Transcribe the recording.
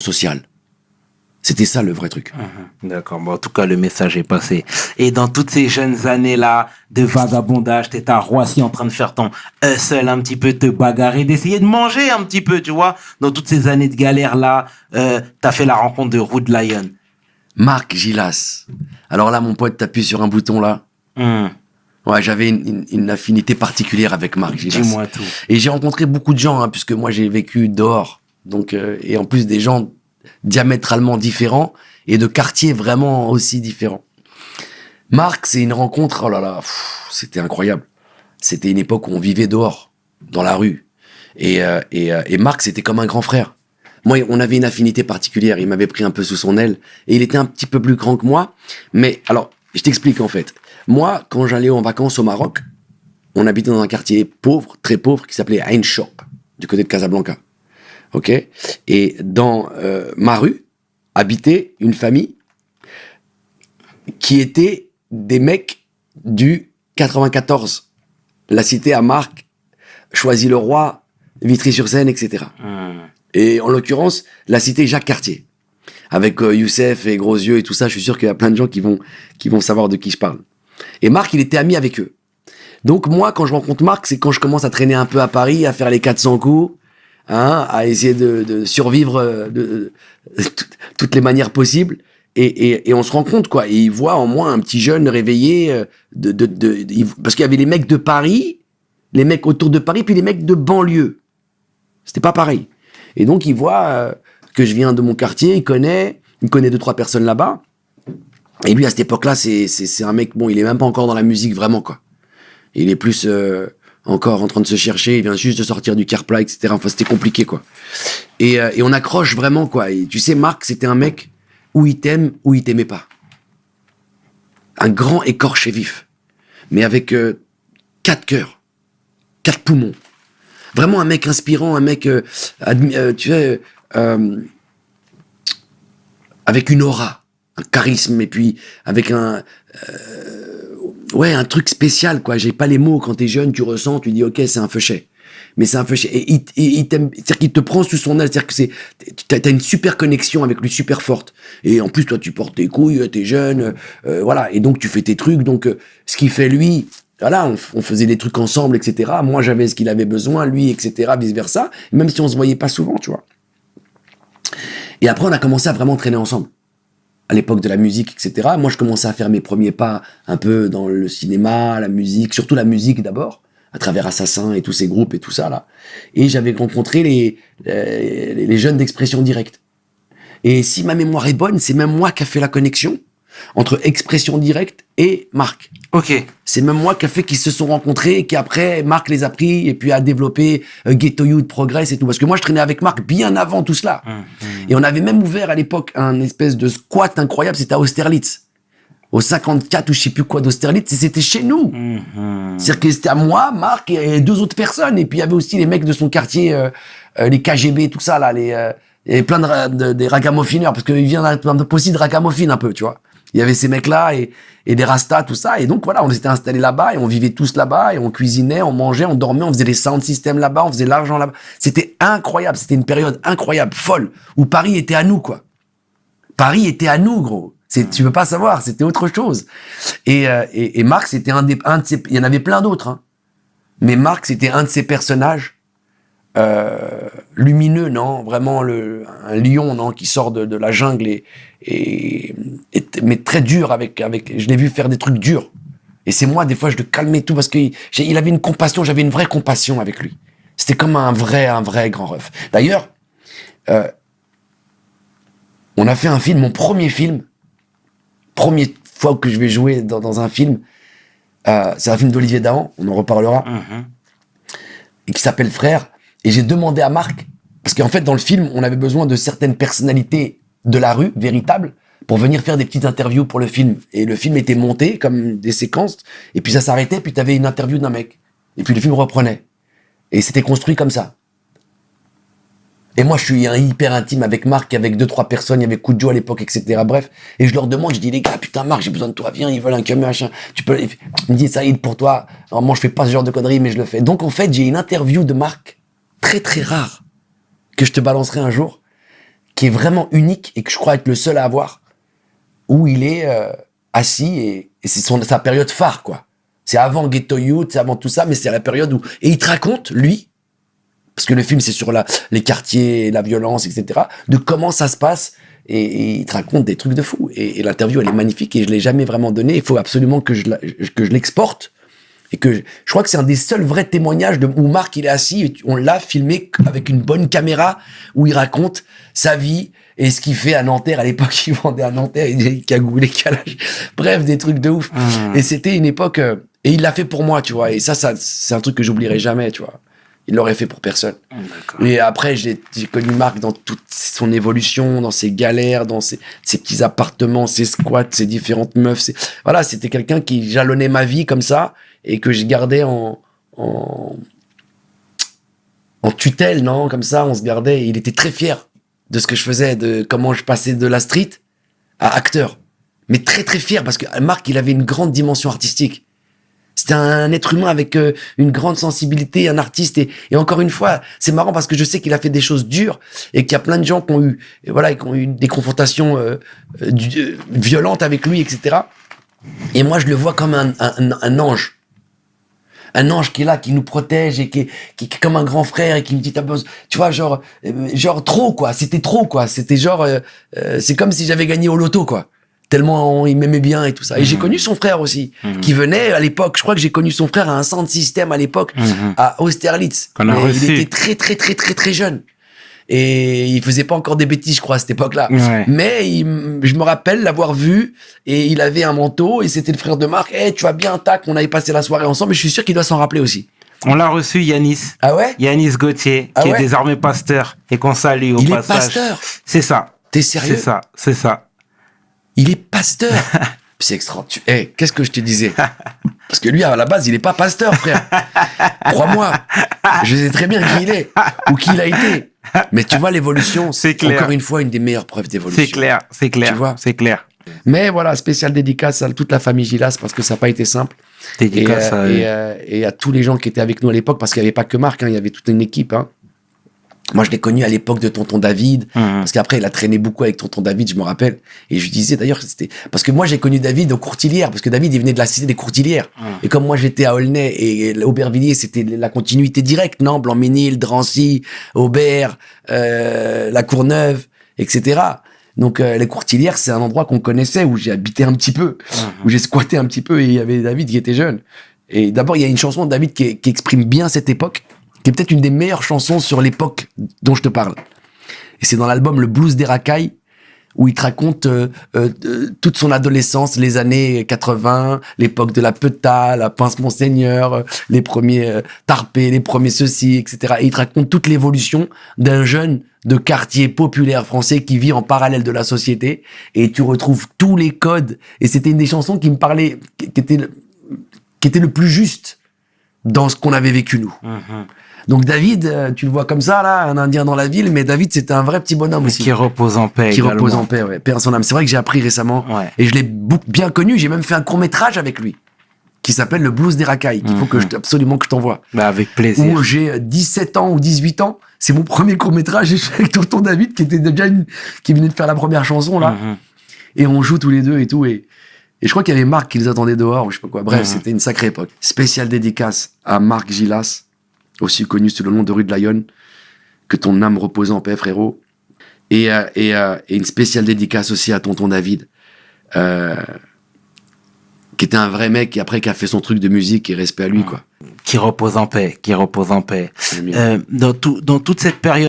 social. C'était ça le vrai truc. D'accord, bon, en tout cas, le message est passé. Et dans toutes ces jeunes années-là de vagabondage, t'étais à Roissy en train de faire ton hustle, un petit peu te bagarrer, d'essayer de manger un petit peu, tu vois. Dans toutes ces années de galère-là, t'as fait la rencontre de Rude Lion. Marc Gilas. Alors là, mon pote, t'appuies sur un bouton là. Ouais, j'avais une affinité particulière avec Marc Gilas. Dis-moi tout. Et j'ai rencontré beaucoup de gens, hein, puisque moi j'ai vécu dehors. Donc, et en plus des gens diamétralement différents et de quartiers vraiment aussi différents. Marc, c'est une rencontre, oh là là, c'était incroyable. C'était une époque où on vivait dehors, dans la rue. Et Marc, c'était comme un grand frère. Moi, on avait une affinité particulière. Il m'avait pris un peu sous son aile. Et il était un petit peu plus grand que moi. Mais alors, je t'explique en fait. Moi, quand j'allais en vacances au Maroc, on habitait dans un quartier pauvre, très pauvre, qui s'appelait Ain Shop, du côté de Casablanca. Ok. Et dans ma rue habitait une famille qui était des mecs du 94. La cité à Marc, Choisy-le-Roi, Vitry-sur-Seine, etc. Et en l'occurrence, la cité Jacques Cartier. Avec Youssef et Gros Yeux et tout ça, je suis sûr qu'il y a plein de gens qui vont savoir de qui je parle. Et Marc, il était ami avec eux. Donc moi, quand je rencontre Marc, c'est quand je commence à traîner un peu à Paris, à faire les 400 coups, hein, à essayer de survivre de toutes les manières possibles. Et on se rend compte, quoi. Et il voit en moi un petit jeune réveillé, parce qu'il y avait les mecs de Paris, les mecs autour de Paris, puis les mecs de banlieue. C'était pas pareil. Et donc il voit que je viens de mon quartier, il connaît 2-3 personnes là-bas. Et lui, à cette époque-là, c'est un mec, bon, il est même pas encore dans la musique vraiment, quoi. Il est plus encore en train de se chercher, il vient juste de sortir du Carpla, etc. Enfin, c'était compliqué, quoi. Et on accroche vraiment, quoi. Et tu sais, Marc, c'était un mec où il t'aime, où il t'aimait pas. Un grand écorché vif. Mais avec 4 cœurs, 4 poumons. Vraiment un mec inspirant, un mec, tu sais, avec une aura, un charisme, et puis avec un truc spécial, quoi. J'ai pas les mots. Quand t'es jeune, tu ressens, tu dis, ok, c'est un feuchet. Mais c'est un feuchet. Et il t'aime, c'est-à-dire qu'il te prend sous son aile, c'est-à-dire que t'as une super connexion avec lui, super forte. Et en plus, toi, tu portes tes couilles, t'es jeune, voilà. Et donc, tu fais tes trucs. Donc, ce qu'il fait, lui, voilà, on faisait des trucs ensemble, etc. Moi, j'avais ce qu'il avait besoin, lui, etc., vice-versa. Même si on se voyait pas souvent, tu vois. Et après, on a commencé à vraiment traîner ensemble. À l'époque de la musique, etc. Moi, je commençais à faire mes premiers pas un peu dans le cinéma, la musique, surtout la musique d'abord, à travers Assassin et tous ces groupes et tout ça, là. Et j'avais rencontré les jeunes d'Expression Directe. Et si ma mémoire est bonne, c'est même moi qui a fait la connexion entre Expression Directe et Marc. Ok. C'est même moi qui a fait qu'ils se sont rencontrés et qu'après, Marc les a pris et puis a développé Ghetto Youth Progress et tout. Parce que moi, je traînais avec Marc bien avant tout cela. Et on avait même ouvert à l'époque un espèce de squat incroyable, c'était à Austerlitz. Au 54 ou je sais plus quoi d'Austerlitz, et c'était chez nous. C'est-à-dire que c'était à moi, Marc et 2 autres personnes. Et puis il y avait aussi les mecs de son quartier, les KGB, tout ça, là, il y avait plein des ragamuffins, parce qu'il vient aussi de ragamuffin un peu, tu vois. Il y avait ces mecs-là et des rastas, tout ça. Et donc, voilà, on s'était installés là-bas et on vivait tous là-bas et on cuisinait, on mangeait, on dormait, on faisait les sound systems là-bas, on faisait l'argent là-bas. C'était incroyable. C'était une période incroyable, folle, où Paris était à nous, quoi. Paris était à nous, gros. Tu peux pas savoir, c'était autre chose. Et Marc, c'était un de ces, il y en avait plein d'autres, hein. Mais Marc, c'était un de ces personnages, lumineux, non, vraiment un lion, non, qui sort de la jungle mais très dur je l'ai vu faire des trucs durs. Et c'est moi, des fois, je le calmais tout parce qu'il avait une compassion, j'avais une vraie compassion avec lui. C'était comme un vrai grand ref. D'ailleurs, on a fait un film, mon premier film, première fois que je vais jouer dans un film, c'est un film d'Olivier Dahan, on en reparlera, et qui s'appelle Frère. Et j'ai demandé à Marc, parce qu'en fait, dans le film, on avait besoin de certaines personnalités de la rue, véritables, pour venir faire des petites interviews pour le film. Et le film était monté comme des séquences, et puis ça s'arrêtait, puis t'avais une interview d'un mec. Et puis le film reprenait. Et c'était construit comme ça. Et moi, je suis hyper intime avec Marc, avec 2-3 personnes, il y avait Koudjo à l'époque, etc. Bref. Et je leur demande, je dis, les gars, putain, Marc, j'ai besoin de toi, viens, ils veulent un camion, machin. Tu peux, il me dit, Saïd, pour toi. Normalement, je fais pas ce genre de conneries, mais je le fais. Donc, en fait, j'ai une interview de Marc, très, très rare, que je te balancerai un jour, qui est vraiment unique et que je crois être le seul à avoir, où il est assis et c'est sa période phare, quoi. C'est avant Ghetto Youth, c'est avant tout ça, mais c'est la période où... Et il te raconte, lui, parce que le film c'est sur les quartiers, la violence, etc., de comment ça se passe, et il te raconte des trucs de fou. Et l'interview, elle est magnifique et je l'ai jamais vraiment donnée. Il faut absolument que je l'exporte. Et que je crois que c'est un des seuls vrais témoignages où Marc il est assis, et on l'a filmé avec une bonne caméra, où il raconte sa vie et ce qu'il fait à Nanterre. À l'époque, il vendait à Nanterre, il cagoulait, calage. Bref, des trucs de ouf. Et c'était une époque, et il l'a fait pour moi, tu vois. Et ça c'est un truc que j'oublierai jamais, tu vois. Il l'aurait fait pour personne. Et après, j'ai connu Marc dans toute son évolution, dans ses galères, dans ses petits appartements, ses squats, ses différentes meufs. Voilà, c'était quelqu'un qui jalonnait ma vie comme ça et que je gardais en tutelle, non? Comme ça, on se gardait. Et il était très fier de ce que je faisais, de comment je passais de la street à acteur. Mais très, très fier parce que Marc, il avait une grande dimension artistique. C'était un être humain avec une grande sensibilité, un artiste. Et encore une fois, c'est marrant parce que je sais qu'il a fait des choses dures et qu'il y a plein de gens qui ont eu, qui ont eu des confrontations violentes avec lui, etc. Et moi, je le vois comme un ange. Un ange qui est là, qui nous protège et qui est comme un grand frère et qui me dit, tu vois, genre trop, quoi. C'était trop, quoi. C'était genre, c'est comme si j'avais gagné au loto, quoi. Tellement il m'aimait bien et tout ça. Et j'ai connu son frère aussi, qui venait à l'époque, je crois que j'ai connu son frère à un centre système à l'époque, à Austerlitz. Il était très, très, très, très, très jeune. Et il faisait pas encore des bêtises, je crois, à cette époque-là. Ouais. Mais je me rappelle l'avoir vu, et il avait un manteau, et c'était le frère de Marc. Hey, tu vas bien, tac, on avait passé la soirée ensemble, mais je suis sûr qu'il doit s'en rappeler aussi. On l'a reçu, Yanis. Ah ouais? Yanis Gauthier, qui est désormais pasteur, et qu'on salue au passage. Il est pasteur? C'est ça. T'es sérieux? C'est ça. Il est pasteur. C'est extraordinaire. Hey, qu'est-ce que je te disais? Parce que lui, à la base, il est pas pasteur, frère. Crois-moi. Je sais très bien qui il est. Ou qui il a été. Mais tu vois, l'évolution, c'est clair. Encore une fois, une des meilleures preuves d'évolution. C'est clair. Tu vois? C'est clair. Mais voilà, spécial dédicace à toute la famille Gilas, parce que ça n'a pas été simple. Dédicace et à tous les gens qui étaient avec nous à l'époque, parce qu'il n'y avait pas que Marc, il y avait toute une équipe. Moi, je l'ai connu à l'époque de Tonton David, parce qu'après, il a traîné beaucoup avec Tonton David, je me rappelle. Et je lui disais, d'ailleurs, c'était... Parce que moi, j'ai connu David aux Courtilières, parce que David, il venait de la cité des Courtilières. Et comme moi, j'étais à Aulnay et Aubervilliers, c'était la continuité directe, non? Blanc-Ménil, Drancy, Aubert, la Courneuve, etc. Donc, les Courtilières, c'est un endroit qu'on connaissait, où j'ai habité un petit peu, où j'ai squatté un petit peu, et il y avait David qui était jeune. Et d'abord, il y a une chanson de David qui exprime bien cette époque, qui est peut-être une des meilleures chansons sur l'époque dont je te parle. Et c'est dans l'album Le Blues des Racailles, où il te raconte toute son adolescence, les années 80, l'époque de la Peta, la Pince Monseigneur, les premiers Tarpé, les premiers ceci, etc. Et il te raconte toute l'évolution d'un jeune de quartier populaire français qui vit en parallèle de la société. Et tu retrouves tous les codes. Et c'était une des chansons qui me parlait, qui était le plus juste dans ce qu'on avait vécu, nous. Donc David, tu le vois comme ça, là, un Indien dans la ville, mais David, c'était un vrai petit bonhomme aussi. Qui repose en paix. Qui repose en paix, ouais. Paix à son âme. C'est vrai que j'ai appris récemment, et je l'ai bien connu, j'ai même fait un court-métrage avec lui, qui s'appelle Le Blues des Racailles, qu'il faut absolument que je t'envoie. Bah, avec plaisir. Où j'ai 17 ans ou 18 ans, c'est mon premier court-métrage, avec tonton David, qui était déjà qui venait de faire la première chanson, là. Et on joue tous les deux et tout, et je crois qu'il y avait Marc qui les attendait dehors, ou je sais pas quoi. Bref, c'était une sacrée époque. Spéciale dédicace à Marc Gilas, aussi connu sous le nom de Rue de Lyon, que ton âme repose en paix, frérot. Et une spéciale dédicace aussi à tonton David, qui était un vrai mec, qui après qui a fait son truc de musique, et respect à lui, quoi. Qui repose en paix, Dans toute cette période